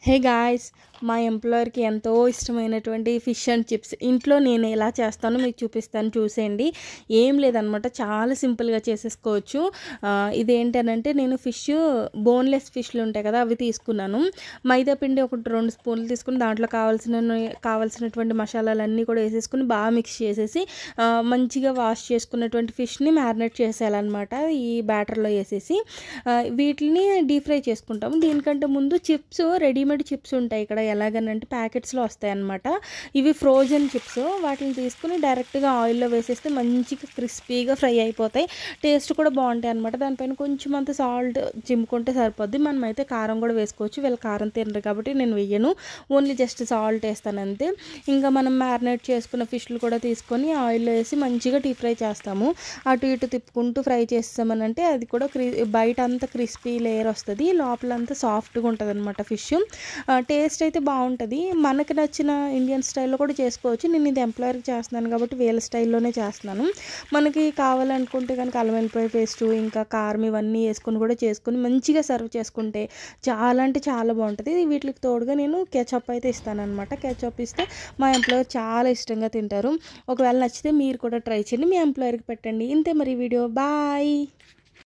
Hey guys, మా ఎంప్లాయర్కి ఎంతో ఇష్టమైనటువంటి ఫిష్ అండ్ చిప్స్ ఇంట్లో నేను ఎలా చేస్తానో మీకు చూపిస్తాను, చూసేయండి. ఏం లేదనమాట, చాలా సింపుల్గా చేసేసుకోవచ్చు. ఇదేంటనంటే నేను బోన్లెస్ ఫిష్లు ఉంటాయి కదా, అవి తీసుకున్నాను. మైదా పిండి ఒక 2 స్పూన్లు తీసుకుని దాంట్లో కావాల్సినటువంటి మసాలాలన్నీ కూడా వేసేసుకుని బాగా మిక్స్ చేసేసి మంచిగా వాష్ చేసుకున్నటువంటి ఫిష్ని మ్యారినేట్ చేసేయాలన్నమాట. ఈ బ్యాటర్లో వేసేసి వీటిని డీప్ ఫ్రై చేసుకుంటాము. దీనికంటే ముందు చిప్స్, రెడీమేడ్ చిప్స్ ఉంటాయి ఇక్కడ, ఎలాగనంటే ప్యాకెట్స్లో వస్తాయి అన్నమాట. ఇవి ఫ్రోజన్ చిప్స్. వాటిని తీసుకుని డైరెక్ట్గా ఆయిల్లో వేసేస్తే మంచిగా క్రిస్పీగా ఫ్రై అయిపోతాయి. టేస్ట్ కూడా బాగుంటాయి అన్నమాట. దానిపైన కొంచెం అంత సాల్ట్ చిమ్ముకుంటే సరిపోద్ది. మనమైతే కారం కూడా వేసుకోవచ్చు, వీళ్ళు కారం తినరు కాబట్టి నేను వేయను, ఓన్లీ జస్ట్ సాల్ట్ వేస్తాను అంతే. ఇంకా మనం మ్యారినేట్ చేసుకున్న ఫిష్లు కూడా తీసుకొని ఆయిల్లో వేసి మంచిగా డీప్ ఫ్రై చేస్తాము. అటు ఇటు తిప్పుకుంటూ ఫ్రై చేస్తామనంటే అది కూడా బయట అంతా క్రిస్పీ లేయర్ వస్తుంది, లోపలంతా సాఫ్ట్గా ఉంటుంది అనమాట ఫిష్. టేస్ట్ అయితే బాగుంటుంది. మనకు నచ్చిన ఇండియన్ స్టైల్లో కూడా చేసుకోవచ్చు. నేను ఇది ఎంప్లాయర్కి చేస్తున్నాను కాబట్టి వీళ్ళ స్టైల్లోనే చేస్తున్నాను. మనకి కావాలనుకుంటే కనుక అల్లం వెల్లిపాయ పేస్టు, ఇంకా కారం ఇవన్నీ వేసుకొని కూడా చేసుకొని మంచిగా సర్వ్ చేసుకుంటే చాలా అంటే చాలా బాగుంటుంది. వీటికి తోడుగా నేను కెచప్ అయితే ఇస్తాను అనమాట. కెచప్ ఇస్తే మా ఎంప్లాయర్ చాలా ఇష్టంగా తింటారు. ఒకవేళ నచ్చితే మీరు కూడా ట్రై చేయండి, మీ ఎంప్లాయర్కి పెట్టండి. ఇంతే మరి వీడియో. బాయ్.